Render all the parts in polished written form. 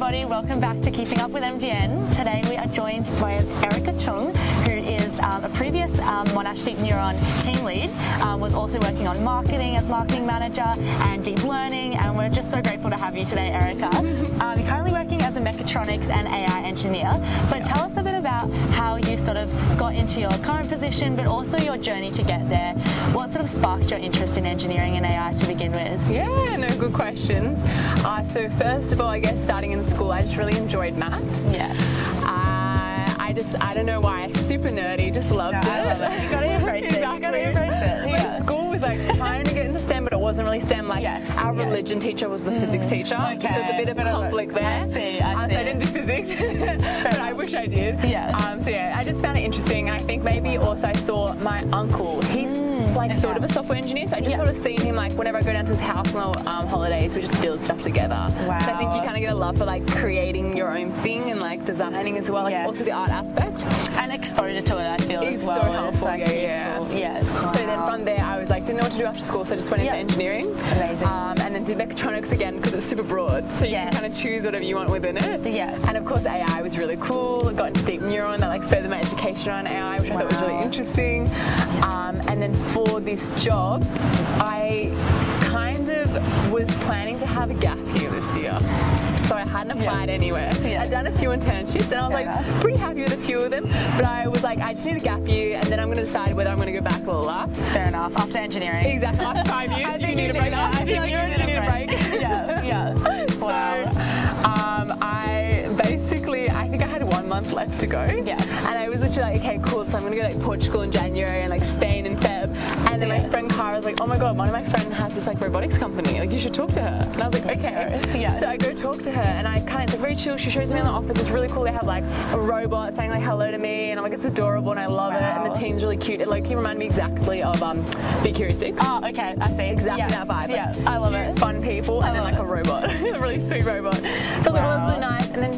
everybody, welcome back to Keeping Up with MDN. Today we are joined by Erika Choong, who is a previous Monash Deep Neuron team lead, was also working on marketing as marketing manager and deep learning, and we're just so grateful to have you today, Erika. You're currently working as a Mechatronics and AI engineer, but tell us a bit about how you sort of got into your current position, but also your journey to get there. What sort of sparked your interest in engineering and AI to begin with? Yeah, no, good questions. So first of all, I guess starting in school, I just really enjoyed maths. Yeah. I don't know why, super nerdy, just loved it. I love it. You gotta embrace it. Exactly. You gotta embrace it. Yeah. School was like trying to get into STEM, but it wasn't really STEM. Like our religion teacher was the physics teacher, so it's a bit of a conflict there. I see. So I didn't do physics, but I wish I did. Yeah. So yeah, I just found it interesting. I think maybe also I saw my uncle. He's like sort of a software engineer, so I just sort of seen him like whenever I go down to his house on holidays, we just build stuff together. Wow. So I think you kind of get a love for like creating your own thing and like designing as well, like also the art aspect. And exposure to it, I feel, it's as well. So helpful. It's like Yeah. So then from there, I was like, didn't know what to do after school, so I just went into engineering. Amazing. And then did mechatronics again because it's super broad, so you can kind of choose whatever you want within it. Yeah. And of course, AI was really cool. Got into deep neuron, that like furthered my education on AI, which I thought was really interesting. And then for this job, I kind of was planning to have a gap year this year. So I hadn't applied anywhere. I'd done a few internships and I was like pretty happy with a few of them, but I was like, I just need a gap year and then I'm going to decide whether I'm going to go back or not. Fair enough. After engineering. Exactly. After 5 years, you need a break. After 10 years, you need a break. Yeah. Wow. I think I had 1 month left to go. Yeah. And I was literally like, okay, cool. So I'm going to go like Portugal in January and like Spain in Feb. And then my friend Cara was like, oh my God, one of my friends has this like robotics company. Like you should talk to her. And I was like, okay. Yeah. So I go talk to her and I kind of, it's like very chill. She shows me in the office. It's really cool. They have like a robot saying like hello to me. And I'm like, it's adorable and I love it. And the team's really cute. It like, you remind me exactly of Be Curious 6. Oh, okay. I see. Exactly that vibe. Yeah. I love it. Fun people and then like a robot. A really sweet robot. So I was like, oh, that's really nice. And then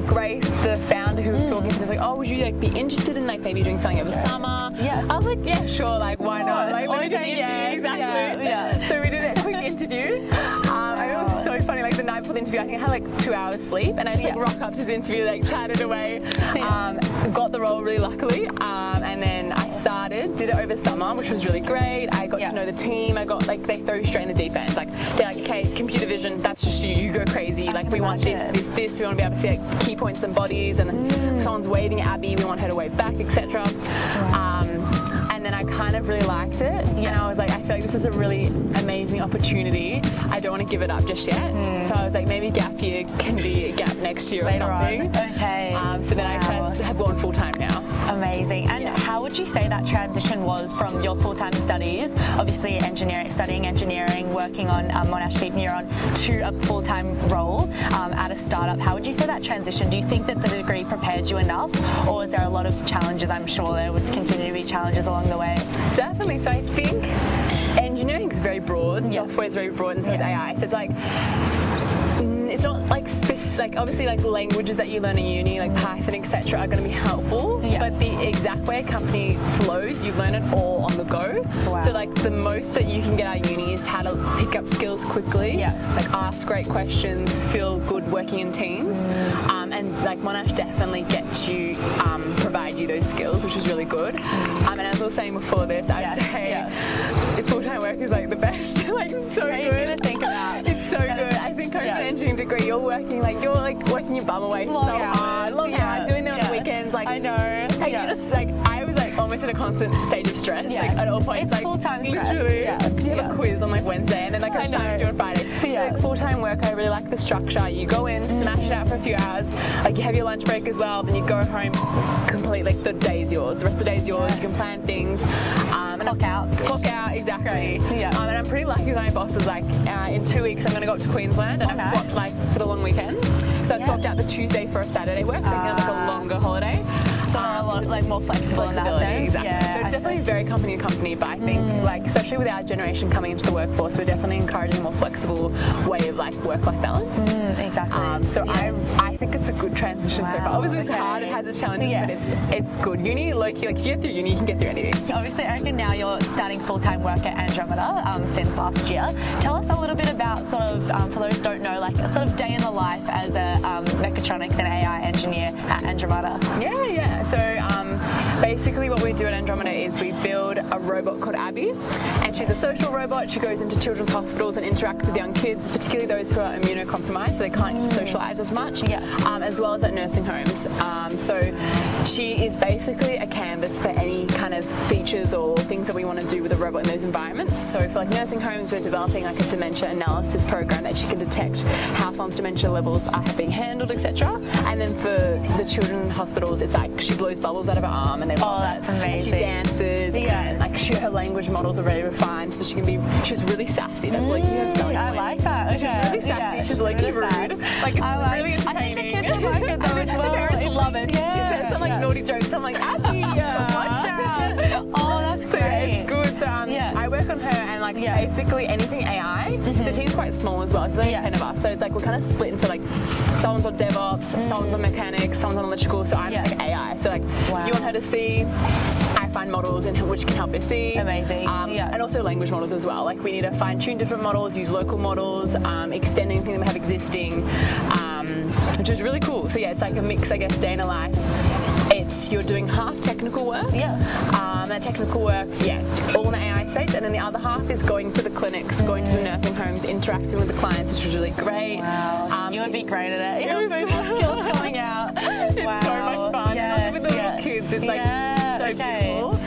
Grace, the founder who was talking to me, was like, oh, would you like be interested in like maybe doing something over summer? Yeah. I was like, yeah, sure, like why not? Like let me say yes. Exactly. Yeah. So we did a quick interview. It was so funny, like the night before the interview, I think I had like 2 hours sleep and I just like rock up to his interview, like chatted away, got the role really luckily, and then I did it over summer, which was really great. I got to know the team. I got like, they throw you straight in the deep end. Like they're like, okay, computer vision, that's just you go crazy. Like we want this, we want to be able to see like key points and bodies, and if someone's waving at Abby, we want her to wave back, etc. And then I kind of really liked it, and I was like, I feel like this is a really amazing opportunity. I don't want to give it up just yet. So I was like, maybe gap year can be a gap next year or something. Okay. So then I kind of have gone full time now. Amazing. And how would you say that transition was from your full-time studies, obviously studying engineering, working on Monash Deep Neuron, to a full-time role at a startup? How would you say that transition? Do you think that the degree prepared you enough, or was there a lot of challenges? I'm sure there would continue to be challenges along the way. Definitely. So I think engineering is very broad, software is very broad, and so is AI. So it's like, it's not like like obviously like languages that you learn in uni, like Python, etc., are going to be helpful. But the exact way a company flows, you learn it all on the go. So like the most that you can get out of uni is how to pick up skills quickly. Like ask great questions, feel good working in teams, and like Monash definitely gets you, provide you those skills, which is really good. And as I was saying before this, I'd say full-time work is like the best. Like so good to think about. It's so good. I think going to an engineering degree, you're working working your bum away so hard, long hours, doing them on the weekends. Like I know. Like you're just like, I was like almost in a constant state of stress. Like at all points. It's like full-time stress. Literally. You have a quiz on like Wednesday and then like a assignment on Friday. So like full-time work, I really like the structure. You go in, smash it out for a few hours. Like you have your lunch break as well. Then you go home, complete. Like the day is yours. The rest of the day is yours. You can plan things. Clock out, exactly. And I'm pretty lucky with my boss is like, in 2 weeks I'm going to go up to Queensland and I've swapped like for the long weekend. So I've swapped out the Tuesday for a Saturday work, so I can have like a longer holiday. So a lot like more flexible in that sense. Exactly. So definitely very company to company, but I think like especially with our generation coming into the workforce, we're definitely encouraging a more flexible way of like work-life balance. Exactly. So I think it's a good transition so far. Obviously it's hard, it has its challenges, but it's good. Uni, like you get through uni, you can get through anything. Obviously, Erika, now you're starting full-time work at Andromeda since last year. Tell us a little bit about sort of, for those who don't know, like a sort of day in the life as a Mechatronics and AI engineer at Andromeda. Yeah. So basically what we do at Andromeda is we build a robot called Abby, and she's a social robot. She goes into children's hospitals and interacts with young kids, particularly those who are immunocompromised, so they can't socialise as much, as well as at nursing homes. So she is basically a canvas for any kind of features or things that we want to do with a robot in those environments. So for like nursing homes, we're developing like a dementia analysis program that she can detect how someone's dementia levels are being handled, etc. And then for the children hospitals, it's like she blows bubbles out of her arm and they love that's amazing. And she dances and like her language models are very refined, so she's really sassy. That's like I like that. Okay. She's really sassy. She's like really rude. Like it's really entertaining. I think the kids will like it though as well. The parents love it. She says some like naughty jokes. I'm like, Abby, watch out. Oh, that's great. It's good. So I work on her and like basically anything AI. The team's quite small as well. There's only 10 of us, so it's like we're kind of split into like someone's on DevOps, someone's on mechanics, someone's on electrical. So I'm like AI. So like you want her to see. I find models and which can help her see. Amazing. And also language models as well. Like we need to fine tune different models, use local models, extend anything that we have existing, which is really cool. So it's like a mix, I guess, day in a life. You're doing half technical work. That technical work, all in the AI space, and then the other half is going to the clinics, going to the nursing homes, interacting with the clients, which was really great. Wow. You would be great at it. You have so much skills coming out. It's so much fun. Yes, with the little kids, it's like so beautiful.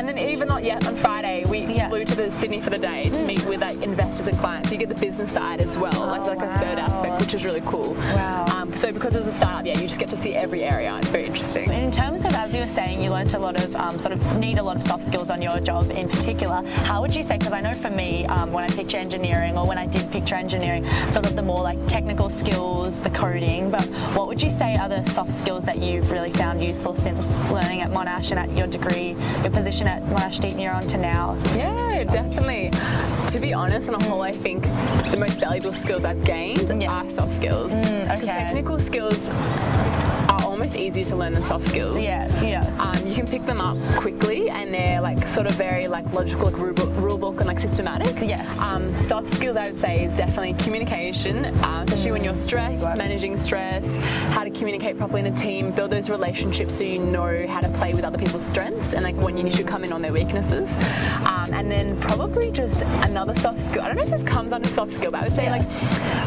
And then even on Friday, we flew to the Sydney for the day to meet with like investors and clients. So you get the business side as well. That's like a third aspect, which is really cool. Wow. So because it's a startup, you just get to see every area. It's very interesting. In terms of, as you were saying, you learnt a lot of need a lot of soft skills on your job in particular. How would you say, because I know for me, when I picture engineering or when I did picture engineering, I thought of the more like technical skills, the coding, but what would you say are the soft skills that you've really found useful since learning at Monash and at your degree, your position at Monash Deep Neuron to now? Yeah, definitely. To be honest, on a whole, I think the most valuable skills I've gained are soft skills. Because technical skills are almost easier to learn than soft skills. You can pick them up quickly, and they're like sort of very like logical, like rule book and like systematic. Soft skills, I would say, is definitely communication, especially when you're stressed, managing stress, how to communicate properly in a team, build those relationships so you know how to play with other people's strengths and like when you should come in on their weaknesses. And then probably just another soft skill. I don't know if this comes under soft skill, but I would say like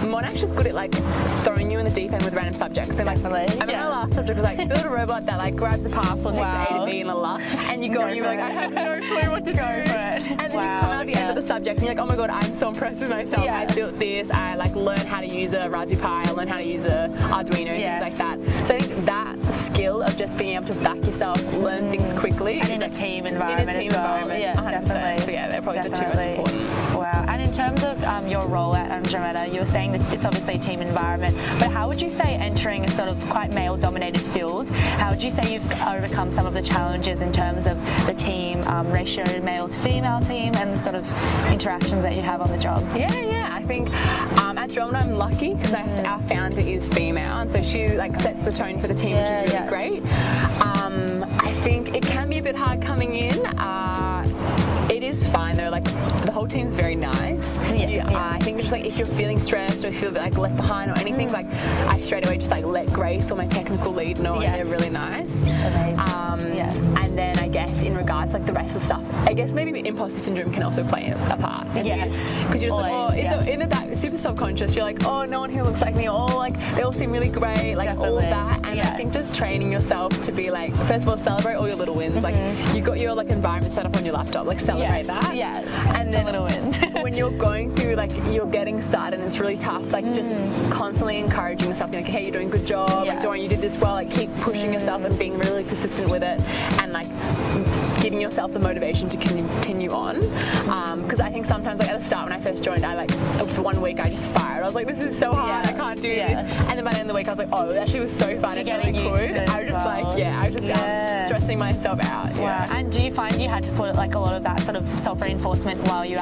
Monash is good at like throwing you in the deep end with random subjects. But like, I mean, our last subject was like build a robot that like grabs a parcel, takes A to B and and you go and you're like, I have no clue what to do. And then you come out at the end of the subject and you're like, oh my god, I'm so impressed with myself. I built this. I like learned how to use a Raspberry Pi. I learned how to use a Arduino, things like that. So I think that skill of just being able to back yourself, learn things quickly, and in a team environment. Definitely. So they're probably the two most important. Wow. And in terms of your role at Andromeda, you were saying that it's obviously a team environment, but how would you say entering a sort of quite male-dominated field, how would you say you've overcome some of the challenges in terms of the team ratio, male to female team, and the sort of interactions that you have on the job? I think at Andromeda I'm lucky because our founder is female, and so she like sets the tone for the team, which is really great. I think it can be a bit hard coming in. It is fine though, like the whole team's very nice. I think just like if you're feeling stressed or you feel a bit like left behind or anything, like I straight away just like let Grace or my technical lead know, and they're really nice. And then I guess in regards to like the rest of the stuff, I guess maybe imposter syndrome can also play a part. Because you're just like, oh, it's in that super subconscious, you're like, oh, no one here looks like me, or like they all seem really great, like all of that. And I think just training yourself to be like, first of all, celebrate all your little wins. Like you got your like environment set up on your laptop, like celebrate that. And then little wins. when you're going through like you're getting started and it's really tough, like just constantly encouraging yourself, being like, hey, you're doing a good job, like don't worry, you did this well, like keep pushing yourself and being really persistent with it, and like giving yourself the motivation to continue on. Because I think sometimes like at the start when I first joined, I like for 1 week I just spiraled. I was like, this is so hard, I can't do this. And then by the end of the week I was like, oh, it actually was so fun, it really could. I was just like, I was just stressing myself out. Wow. And do you find you had to put like a lot of that sort of self-reinforcement while you're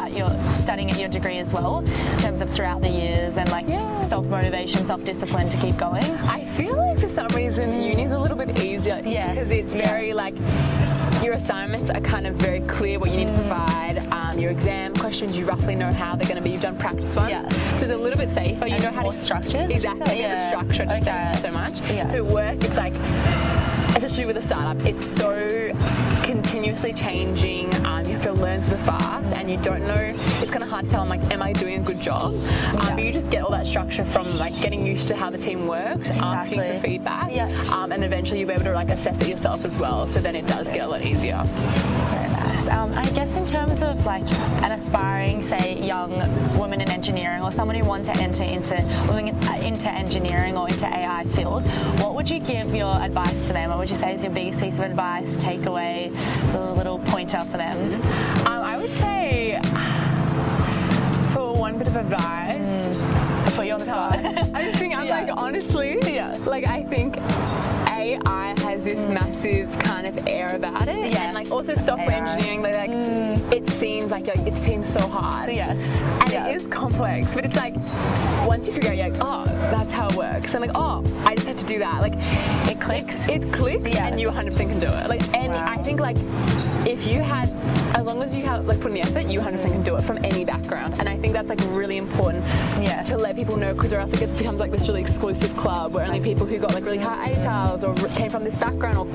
studying at your degree as well, in terms of throughout the years, and like self-motivation, self-discipline to keep going? I feel like for some reason uni's a little bit easier because it's very like your assignments are kind of very clear what you need to provide. Your exam questions questions, you roughly know how they're going to be. You've done practice ones, so it's a little bit safer. You and know how more to structured. Exactly, the structure to save so much. So at work, it's like, especially with a startup, it's so continuously changing. You have to learn super fast, and you don't know. It's kind of hard to tell. I'm like, am I doing a good job? But you just get all that structure from like getting used to how the team works, asking for feedback, and eventually you'll be able to like assess it yourself as well. So then it does get a lot easier. Very nice. I guess in terms of like an aspiring, say, young woman in engineering, or someone who wants to enter into engineering or into AI field, what would you give your advice to them? What would you say is your biggest piece of advice, takeaway, sort of a little pointer for them? I would say, for one bit of advice, I put you on the spot. I think I'm like, honestly, like I think AI has this massive kind of air about it, and like also software engineering, like it seems like it seems so hard, and it is complex, but it's like once you figure out, you're like, oh, that's how it works, and like, oh, I just had to do that, like it clicks, and you 100% can do it. Like, and I think like if you had, as long as you have like put in the effort, you 100% can do it from any background, and I think that's like really important to let people know, because or else it becomes like this really exclusive club where only people who got like really high ATARs or came from this background or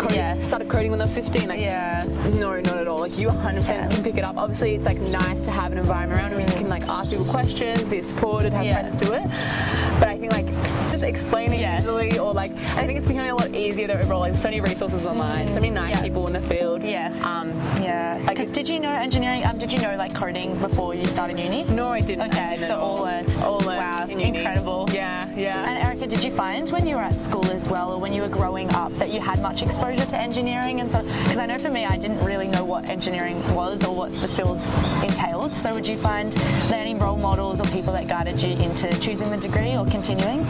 started coding when they were 15, like no, not at all. Like you 100% can pick it up. Obviously it's like nice to have an environment around where you can like ask people questions, be supported, have friends do it, but I think like just explain it easily, or like, I think it's becoming a lot easier though overall. Like there's so many resources online, so many nice people in the field. Because did you know engineering, did you know like coding before you started uni? No, I didn't. Okay, so all learned. Wow, incredible. And Erika, did you find when you were at school as well, or when you were growing up, that you had much exposure to engineering? And so, because I know for me, I didn't really know what engineering was or what the field entailed. So would you find learning role models or people that guided you into choosing the degree or continuing?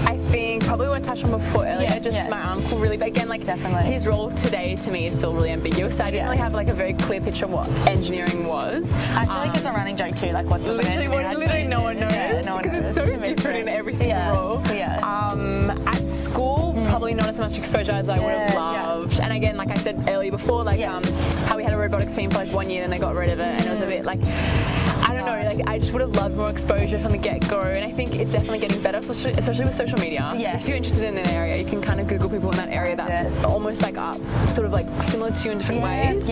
I think probably what I touched on before earlier, just my uncle really, but again, like his role today to me is still really ambiguous. So I didn't really have like a very clear picture of what engineering was. I feel like it's a running joke too, like what does literally no one knows, because it's so different in every single role. At school, probably not as much exposure as I would have loved. And again, like I said earlier before, like how we had a robotics team for like 1 year and they got rid of it, and it was a bit like, I don't know, like I just would have loved more exposure from the get-go, and I think it's definitely getting better, especially with social media. If you're interested in an area, you can kind of Google people in that area that almost like are sort of like similar to you in different ways.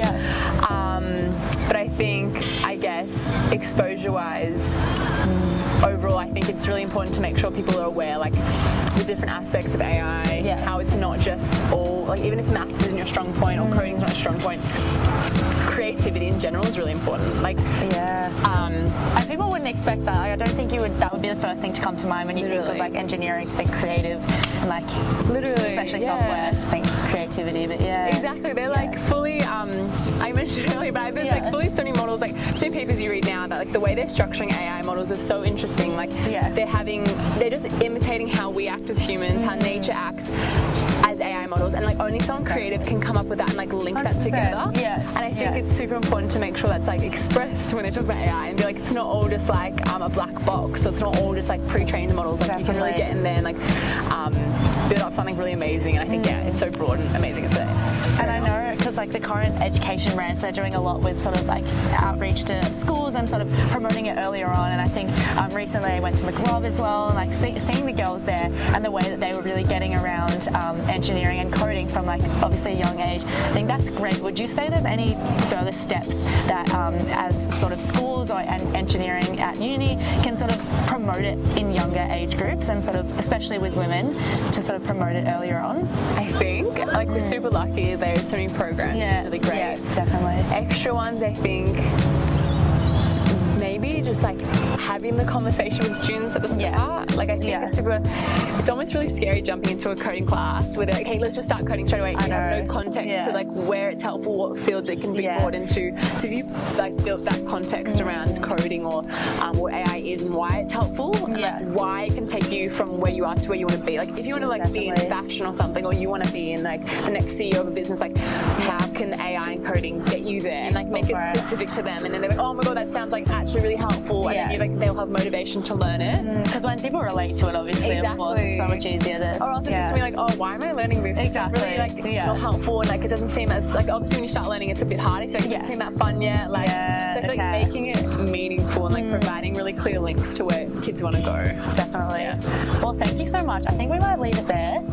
But I think, I guess, exposure-wise, overall, I think it's really important to make sure people are aware, like, the different aspects of AI, how it's not just all, like, even if maths isn't your strong point or coding is not a strong point, creativity in general is really important. Like, and people wouldn't expect that. Like, I don't think that would be the first thing to come to mind when you think of like engineering, to think creative, and like especially software, to think creativity. But exactly, they're like fully. I mentioned earlier, but there's like fully so many models, like so many papers you read now that like the way they're structuring AI models is so interesting. Like they're just imitating how we act as humans, how nature acts as AI models, and like only someone creative can come up with that and like link that together. And I think it's super important to make sure that's like expressed when they talk about AI, and be like, it's not all just like a black box, so it's not all just like pre-trained models. Like you can really get in there and like build up something really amazing. And I think it's so broad and amazing to say. And I know, because like the current education brands, they're doing a lot with sort of like outreach to schools and sort of promoting it earlier on. And I think recently I went to McRob as well, and like seeing the girls there and the way that they were really getting around engineering and coding from like obviously a young age, I think that's great. Would you say there's any further steps that as sort of schools or engineering at uni can sort of promote it in younger age groups, and sort of especially with women, to sort of promote it earlier on? I think like we're super lucky. There's so many programs. Really great. Yeah, definitely. Extra ones, I think. Maybe just like having the conversation with students at the start. Like I think it's almost really scary jumping into a coding class where they're like, hey, let's just start coding straight away. You have no context to like where it's helpful, what fields it can be brought into. So if you like built that context around coding or what AI is and why it's helpful, and like why it can take you from where you are to where you want to be. Like if you want to like be in fashion or something, or you want to be in like the next CEO of a business, like how can AI and coding get you there, and like make it specific to them, and then they're like, oh my god, that sounds like actually really helpful, and then you like they'll have motivation to learn it, because when people relate to it, obviously, of course, it's so much easier to. Or else it's just me like, oh, why am I learning this? Exactly. It's really like not helpful, and like it doesn't seem as like obviously when you start learning it's a bit harder, so it doesn't seem that fun yet. Like so I feel like making it meaningful and like providing really clear links to where kids want to go. Definitely. Well, thank you so much. I think we might leave it there.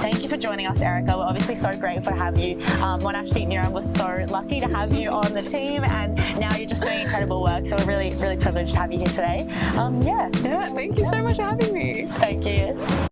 Thank you for joining us, Erika. We're obviously so grateful to have you. Monash Deep Neuron was so lucky to have you on the team, and now you're just doing incredible work. So we're really, really privileged to have you here today. Thank you so much for having me. Thank you.